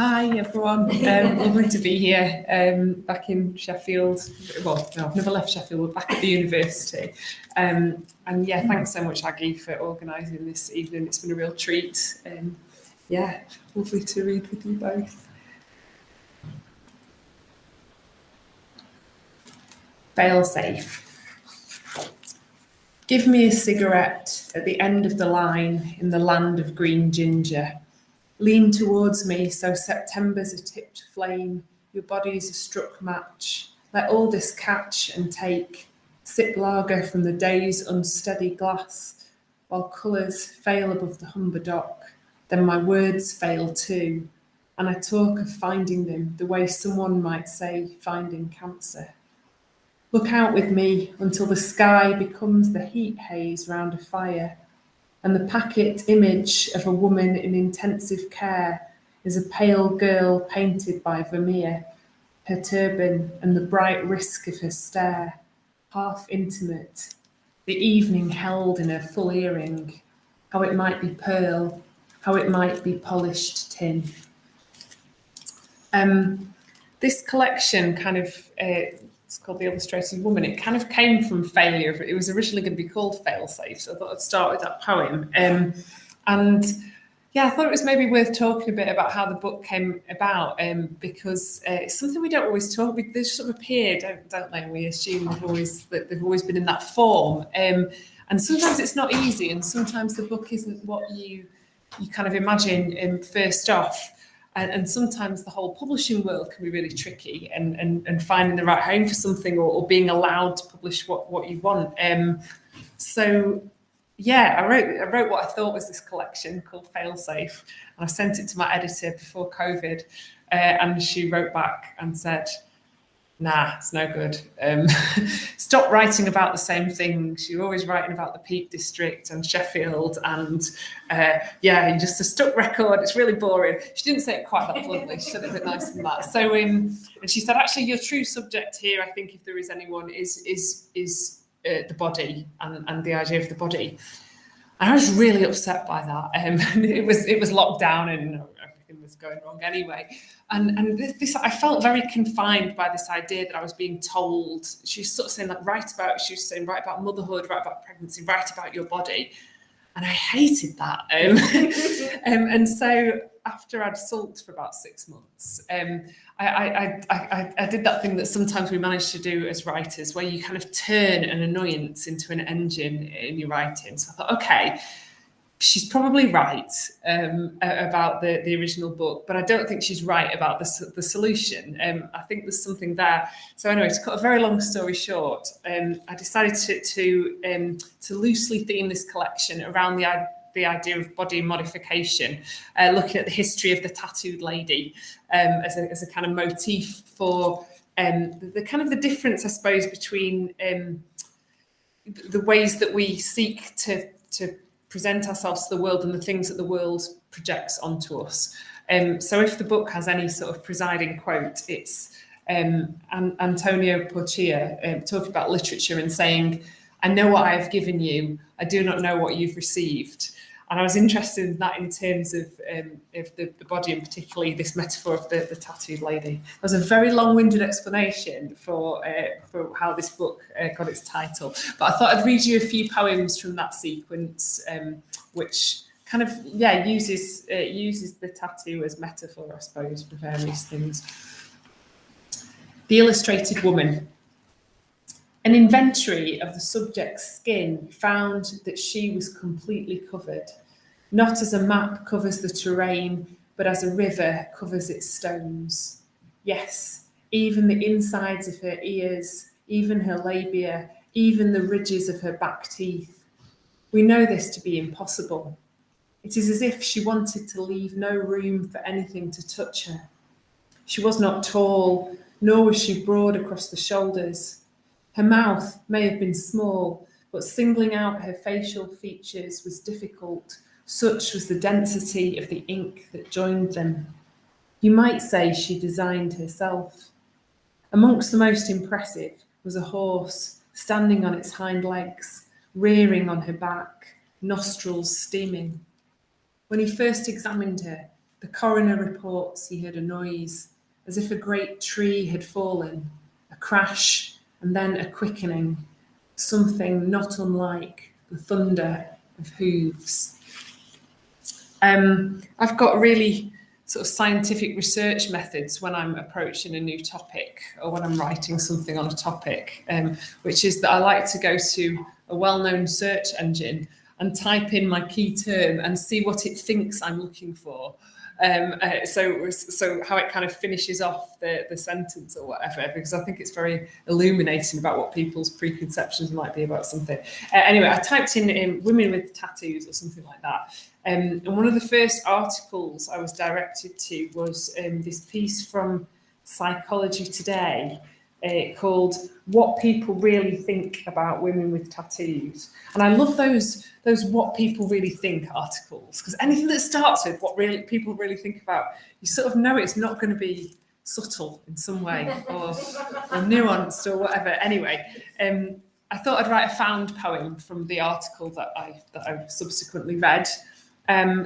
Hi everyone, lovely to be here, back in Sheffield. Well, no, I've never left Sheffield, we're back at the university. And yeah, thanks so much Aggie for organising this evening, it's been a real treat. Yeah, lovely to read with you both. Failsafe. Give me a cigarette at the end of the line in the land of green ginger. Lean towards me so September's a tipped flame, your body's a struck match. Let all this catch and take, sip lager from the day's unsteady glass, while colours fail above the Humber dock, then my words fail too, and I talk of finding them the way someone might say finding cancer. Look out with me until the sky becomes the heat haze round a fire, and the packet image of a woman in intensive care is a pale girl painted by Vermeer, her turban and the bright risk of her stare, half intimate, the evening held in her full earring, how it might be pearl, how it might be polished tin. This collection kind of, it's called The Illustrated Woman. It kind of came from failure. It was originally going to be called Failsafe, so I thought I'd start with that poem. And yeah, I thought it was maybe worth talking a bit about how the book came about, because it's something we don't always talk. They sort of appear, don't they? We assume they've always been in that form, and sometimes it's not easy, and sometimes the book isn't what you kind of imagine first off. And sometimes the whole publishing world can be really tricky, and finding the right home for something, or being allowed to publish what you want. So yeah, I wrote what I thought was this collection called Failsafe, and I sent it to my editor before COVID, and she wrote back and said, nah, it's no good. Stop writing about the same things. You're always writing about the Peak District and Sheffield, and yeah, you're just a stuck record. It's really boring. She didn't say it quite that bluntly. She said it a bit nicer than that. So, and she said, actually, your true subject here, I think, if there is anyone, is the body and the idea of the body. And I was really upset by that. It was locked down and everything was going wrong anyway. And this I felt very confined by this idea that I was being told. She was sort of saying, like, write about motherhood, write about pregnancy, write about your body. And I hated that. And so after I'd sulked for about 6 months, I did that thing that sometimes we manage to do as writers, where you kind of turn an annoyance into an engine in your writing. So I thought, okay, she's probably right about the original book, but I don't think she's right about the solution. I think there's something there. So anyway, to cut a very long story short, I decided to loosely theme this collection around the idea of body modification, looking at the history of the tattooed lady as a kind of motif for the kind of the difference, I suppose, between the ways that we seek to present ourselves to the world and the things that the world projects onto us. So if the book has any sort of presiding quote, it's Antonio Porcia talking about literature and saying, I know what I have given you, I do not know what you've received. And I was interested in that in terms of the body, and particularly this metaphor of the tattooed lady. It was a very long-winded explanation for how this book got its title. But I thought I'd read you a few poems from that sequence, which kind of, yeah, uses the tattoo as metaphor, I suppose, for various things. The Illustrated Woman. An inventory of the subject's skin found that she was completely covered, not as a map covers the terrain, but as a river covers its stones. Yes, even the insides of her ears, even her labia, even the ridges of her back teeth. We know this to be impossible. It is as if she wanted to leave no room for anything to touch her. She was not tall, nor was she broad across the shoulders. Her mouth may have been small, but singling out her facial features was difficult. Such was the density of the ink that joined them. You might say she designed herself. Amongst the most impressive was a horse standing on its hind legs, rearing on her back, nostrils steaming. When he first examined her, The coroner reports he heard a noise, as if a great tree had fallen, a crash, and then a quickening, something not unlike the thunder of hooves. I've got really sort of scientific research methods when I'm approaching a new topic or when I'm writing something on a topic, which is that I like to go to a well-known search engine and type in my key term and see what it thinks I'm looking for. So how it kind of finishes off the sentence or whatever, because I think it's very illuminating about what people's preconceptions might be about something. Anyway, I typed in women with tattoos or something like that. And one of the first articles I was directed to was this piece from Psychology Today called "What People Really Think About Women with Tattoos." And I love those "what people really think" articles, because anything that starts with "what really people really think about," you sort of know it's not going to be subtle in some way or nuanced or whatever. Anyway, I thought I'd write a found poem from the article that I subsequently read.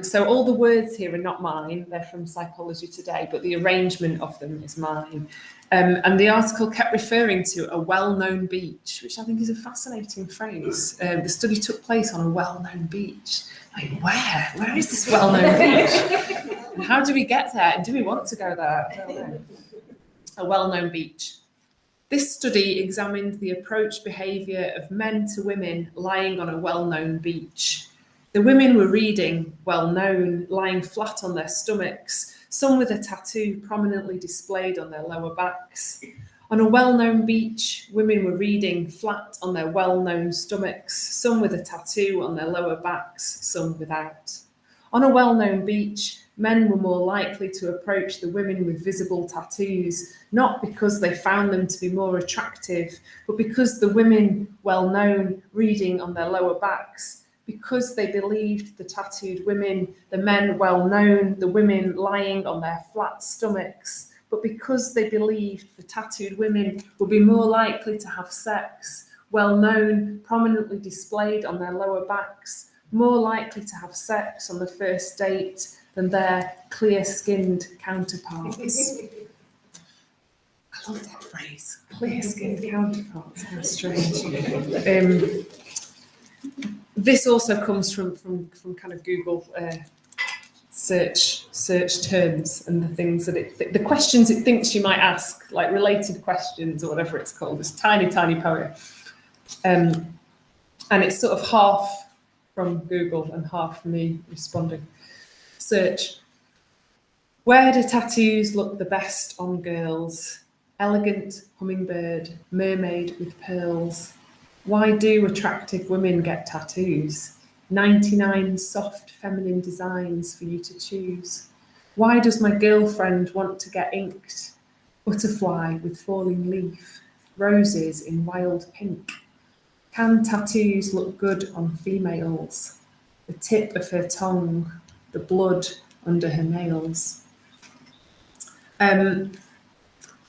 So all the words here are not mine, they're from Psychology Today, but the arrangement of them is mine. And the article kept referring to a well-known beach, which I think is a fascinating phrase. The study took place on a well-known beach. Like, where? Where is this well-known beach? And how do we get there? And do we want to go there? I don't know. A well-known beach. This study examined the approach behaviour of men to women lying on a well-known beach. The women were reading, well-known, lying flat on their stomachs, some with a tattoo prominently displayed on their lower backs. On a well-known beach, women were reading flat on their well-known stomachs, some with a tattoo on their lower backs, some without. On a well-known beach, men were more likely to approach the women with visible tattoos, not because they found them to be more attractive, but because the women, well-known, reading on their lower backs, because they believed the tattooed women, the men well-known, the women lying on their flat stomachs, but because they believed the tattooed women would be more likely to have sex, well-known, prominently displayed on their lower backs, more likely to have sex on the first date than their clear-skinned counterparts. I love that phrase, clear-skinned counterparts, how strange. This also comes from kind of Google search terms and the things that the questions it thinks you might ask, like related questions or whatever it's called. This tiny poem, and it's sort of half from Google and half from me responding. Search: where do tattoos look the best on girls? Elegant hummingbird, mermaid with pearls. Why do attractive women get tattoos? 99 soft feminine designs for you to choose. Why does my girlfriend want to get inked? Butterfly with falling leaf, roses in wild pink. Can tattoos look good on females? The tip of her tongue, the blood under her nails.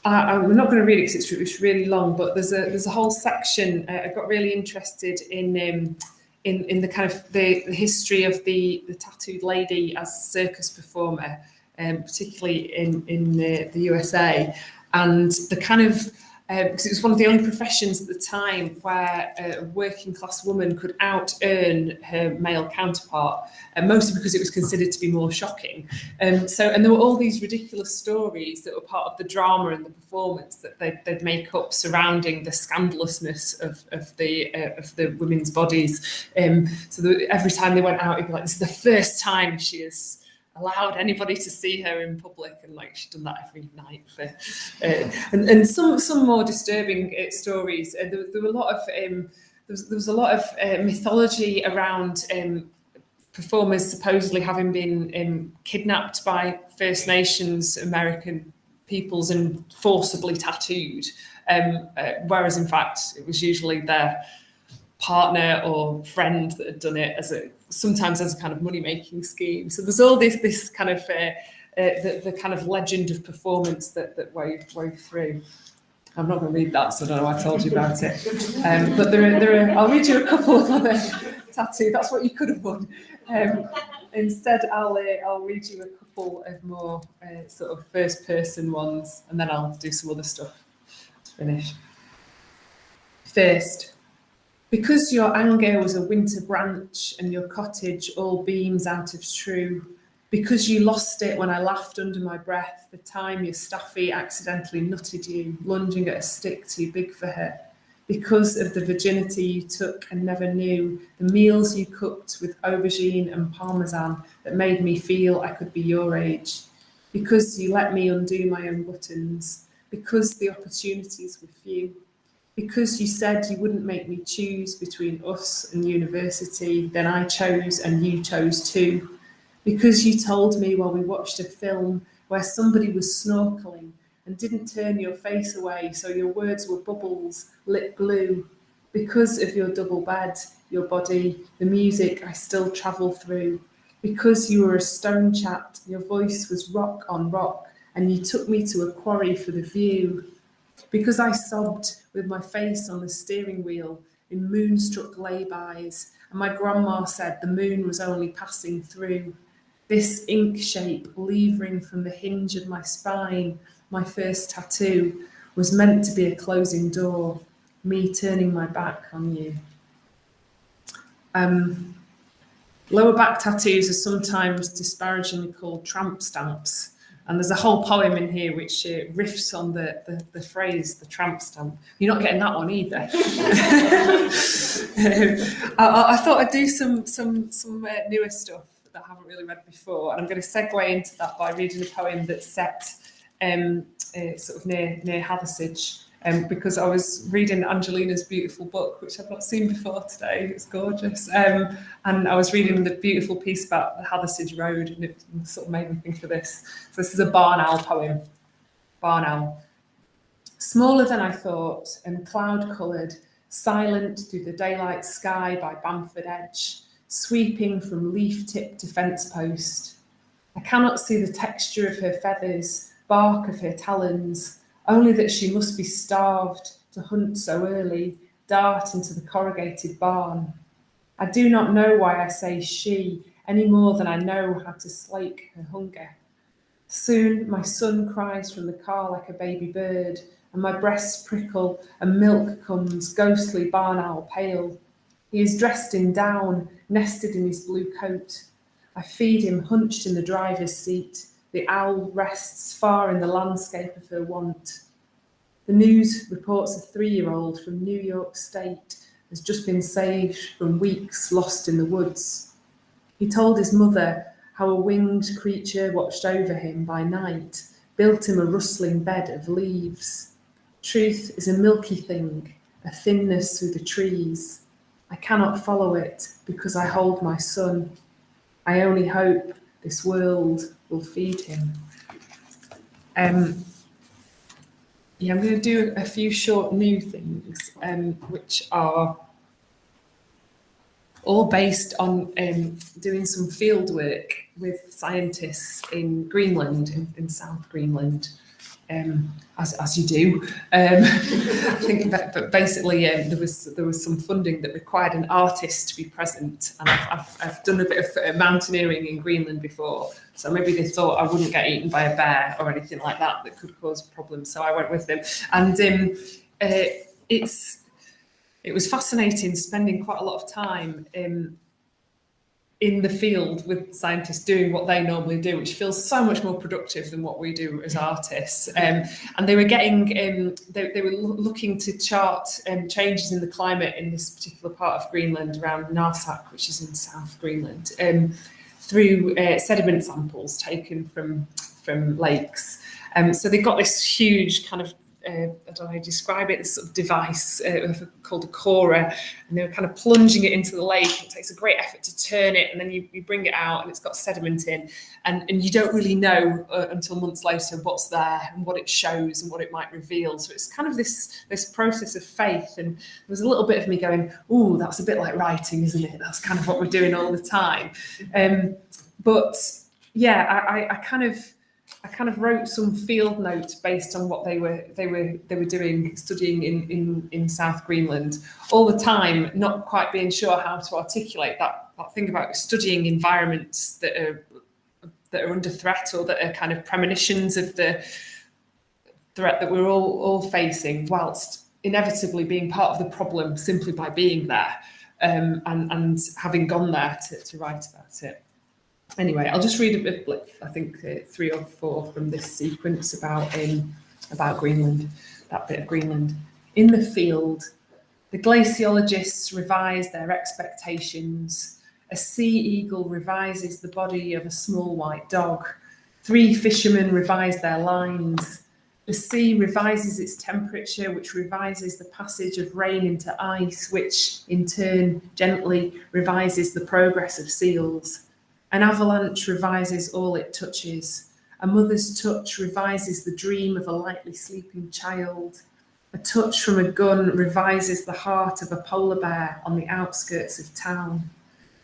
I'm not going to read it because it's really long, but there's a whole section. I got really interested in the kind of the history of the tattooed lady as a circus performer, particularly in the USA, and the kind of because it was one of the only professions at the time where a working class woman could out-earn her male counterpart, mostly because it was considered to be more shocking. And there were all these ridiculous stories that were part of the drama and the performance that they'd make up surrounding the scandalousness of the women's bodies. Every time they went out, it'd be like, this is the first time she has allowed anybody to see her in public, and like she'd done that every night for and some more disturbing stories. There were a lot of there was a lot of mythology around performers supposedly having been kidnapped by First Nations American peoples and forcibly tattooed, whereas in fact it was usually their partner or friend that had done it sometimes as a kind of money-making scheme. So there's all this kind of the kind of legend of performance that wove through. I'm not going to read that, so I don't know why I told you about it. But there are I'll read you a couple of other tattoos. That's what you could have won. Instead, I'll read you a couple of more sort of first-person ones, and then I'll do some other stuff to finish. First, because your anger was a winter branch and your cottage all beams out of true, because you lost it when I laughed under my breath the time your staffy accidentally nutted you, lunging at a stick too big for her, because of the virginity you took and never knew, the meals you cooked with aubergine and parmesan that made me feel I could be your age, because you let me undo my own buttons, because the opportunities were few, because you said you wouldn't make me choose between us and university, then I chose and you chose too, because you told me while we watched a film where somebody was snorkeling and didn't turn your face away, so your words were bubbles, lit blue. Because of your double bed, your body, the music I still travel through. Because you were a stone chat, your voice was rock on rock, and you took me to a quarry for the view. Because I sobbed with my face on the steering wheel in moonstruck lay-bys, and my grandma said the moon was only passing through. This ink shape levering from the hinge of my spine, my first tattoo, was meant to be a closing door, me turning my back on you. Lower back tattoos are sometimes disparagingly called tramp stamps, and there's a whole poem in here which riffs on the phrase, the tramp stamp. You're not getting that one either. I thought I'd do some newer stuff that I haven't really read before, and I'm going to segue into that by reading a poem that's set sort of near Hathersage, because I was reading Angelina's beautiful book, which I've not seen before today. It's gorgeous, and I was reading the beautiful piece about the Hathersage Road, and it sort of made me think of this. So this is a barn owl poem. Barn owl. Smaller than I thought and cloud-coloured, silent through the daylight sky by Bamford Edge, sweeping from leaf tip to fence post. I cannot see the texture of her feathers, bark of her talons, only that she must be starved to hunt so early, dart into the corrugated barn. I do not know why I say she, any more than I know how to slake her hunger. Soon my son cries from the car like a baby bird, and my breasts prickle, and milk comes, ghostly barn owl pale. He is dressed in down, nested in his blue coat. I feed him hunched in the driver's seat. The owl rests far in the landscape of her want. The news reports a 3-year-old from New York State has just been saved from weeks lost in the woods. He told his mother how a winged creature watched over him by night, built him a rustling bed of leaves. Truth is a milky thing, a thinness through the trees. I cannot follow it because I hold my son. I only hope this world will feed him. I'm going to do a few short new things, which are all based on doing some field work with scientists in Greenland, in South Greenland, as you do. I think that, but basically there was some funding that required an artist to be present, and I've done a bit of mountaineering in Greenland before, so maybe they thought I wouldn't get eaten by a bear or anything like that could cause problems, so I went with them, and it was fascinating spending quite a lot of time in the field with scientists doing what they normally do, which feels so much more productive than what we do as artists. And they were getting, they were looking to chart changes in the climate in this particular part of Greenland around Narsak, which is in South Greenland, through sediment samples taken from lakes. So they got this huge kind of I don't know how to describe it, this sort of device called a corer, and they were kind of plunging it into the lake. It takes a great effort to turn it, and then you bring it out and it's got sediment in, and you don't really know until months later what's there and what it shows and what it might reveal. So it's kind of this process of faith, and there was a little bit of me going, ooh, that's a bit like writing, isn't it? That's kind of what we're doing all the time. But yeah, I kind of wrote some field notes based on what they were doing, studying in South Greenland all the time, not quite being sure how to articulate that that thing about studying environments that are under threat, or that are kind of premonitions of the threat that we're all facing, whilst inevitably being part of the problem simply by being there, and having gone there to write about it. Anyway, I'll just read a bit, I think 3 or 4 from this sequence about Greenland, that bit of Greenland. In the field, the glaciologists revise their expectations. A sea eagle revises the body of a small white dog. 3 fishermen revise their lines. The sea revises its temperature, which revises the passage of rain into ice, which in turn gently revises the progress of seals. An avalanche revises all it touches. A mother's touch revises the dream of a lightly sleeping child. A touch from a gun revises the heart of a polar bear on the outskirts of town.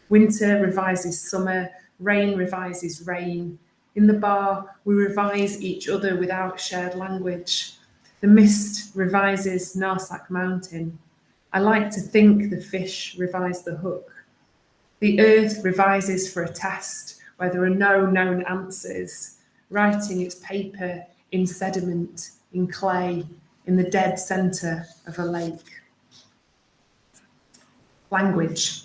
Winter revises summer, rain revises rain. In the bar, we revise each other without shared language. The mist revises Narsak Mountain. I like to think the fish revise the hook. The earth revises for a test where there are no known answers, writing its paper in sediment, in clay, in the dead centre of a lake. Language.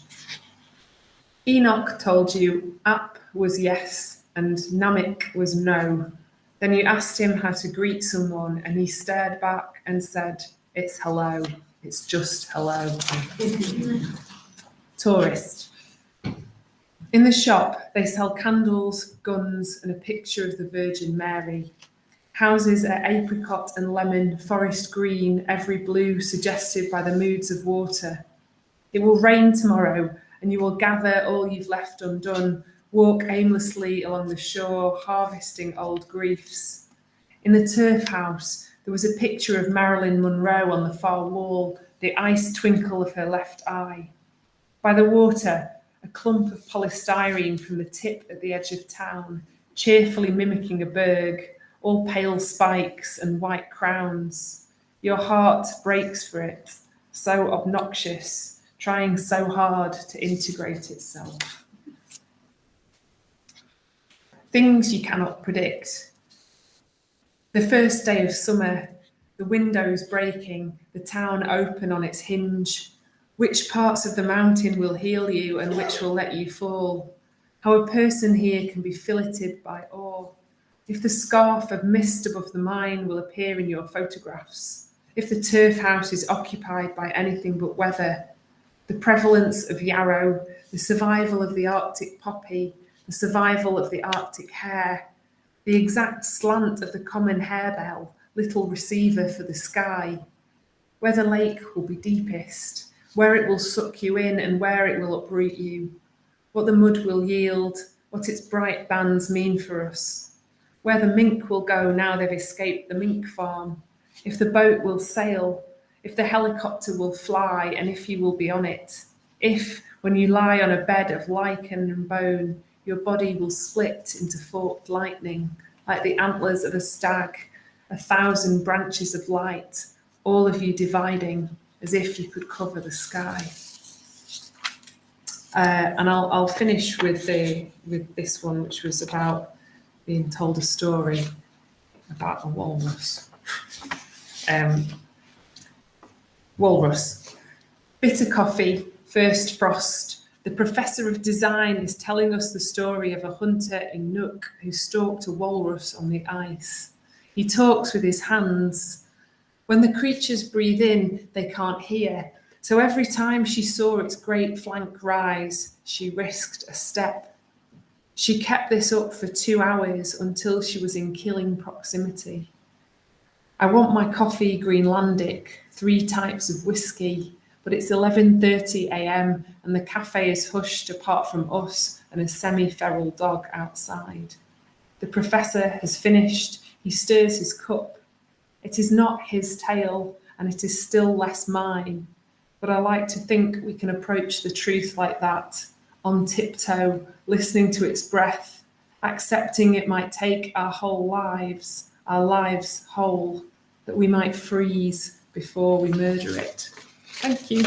Enoch told you Ap was yes and Namek was no. Then you asked him how to greet someone and he stared back and said, it's hello, it's just hello. Tourist. In the shop, they sell candles, guns, and a picture of the Virgin Mary. Houses are apricot and lemon, forest green, every blue suggested by the moods of water. It will rain tomorrow, and you will gather all you've left undone, walk aimlessly along the shore, harvesting old griefs. In the turf house, there was a picture of Marilyn Monroe on the far wall, the ice twinkle of her left eye. By the water, a clump of polystyrene from the tip at the edge of town, cheerfully mimicking a berg, all pale spikes and white crowns. Your heart breaks for it, so obnoxious, trying so hard to integrate itself. Things you cannot predict. The first day of summer, the windows breaking, the town open on its hinge. Which parts of the mountain will heal you and which will let you fall? How a person here can be filleted by awe. If the scarf of mist above the mine will appear in your photographs. If the turf house is occupied by anything but weather. The prevalence of yarrow, the survival of the Arctic poppy, the survival of the Arctic hare, the exact slant of the common harebell, little receiver for the sky. Where the lake will be deepest. Where it will suck you in and where it will uproot you, what the mud will yield, what its bright bands mean for us, where the mink will go now they've escaped the mink farm, if the boat will sail, if the helicopter will fly and if you will be on it, if, when you lie on a bed of lichen and bone, your body will split into forked lightning, like the antlers of a stag, 1,000 branches of light, all of you dividing, as if you could cover the sky. And I'll finish with this one, which was about being told a story about a walrus. Walrus. Bitter coffee, first frost. The professor of design is telling us the story of a hunter in Nook who stalked a walrus on the ice. He talks with his hands. When the creatures breathe in, they can't hear. So every time she saw its great flank rise, she risked a step. She kept this up for 2 hours until she was in killing proximity. I want my coffee Greenlandic, 3 types of whiskey, but it's 11:30 a.m. and the cafe is hushed apart from us and a semi-feral dog outside. The professor has finished. He stirs his cup. It is not his tale, and it is still less mine. But I like to think we can approach the truth like that, on tiptoe, listening to its breath, accepting it might take our lives whole, that we might freeze before we murder it. Thank you.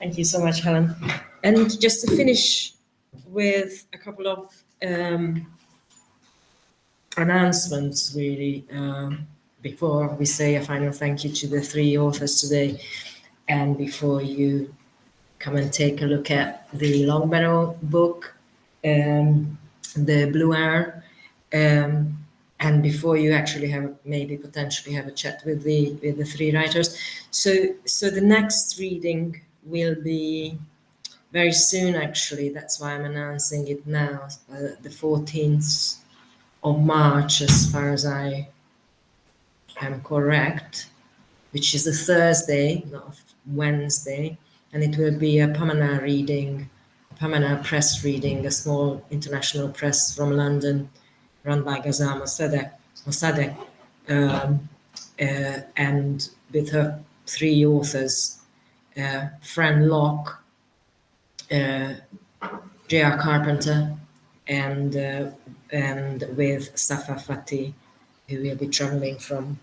Thank you so much, Helen. And just to finish with a couple of announcements, really, before we say a final thank you to the three authors today, and before you come and take a look at the Longbarrow book, the Blue Air, and before you actually have potentially have a chat with the three writers. So the next reading will be very soon, actually. That's why I'm announcing it now, the 14th of March, as far as I am correct, which is a Thursday, not a Wednesday, and it will be a Pamana reading, a Pamana Press reading, a small international press from London, run by Ghazal Mossadegh, and with her three authors, Fran Locke, J.R. Carpenter, and with Safa Fatih, who will be traveling from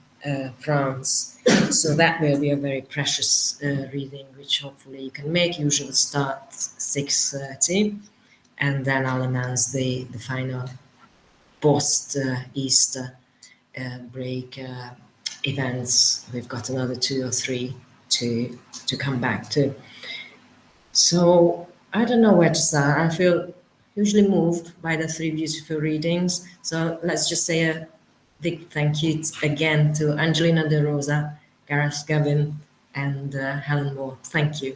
France. So that will be a very precious reading, which hopefully you can make. Usually starts 6:30, and then I'll announce the final post-Easter break events. We've got another 2 or 3 to come back to. So I don't know where to start. I feel hugely moved by the 3 beautiful readings. So let's just say a big thank you again to Angelina D'Roza, Gareth Gavin, and Helen Mort. Thank you.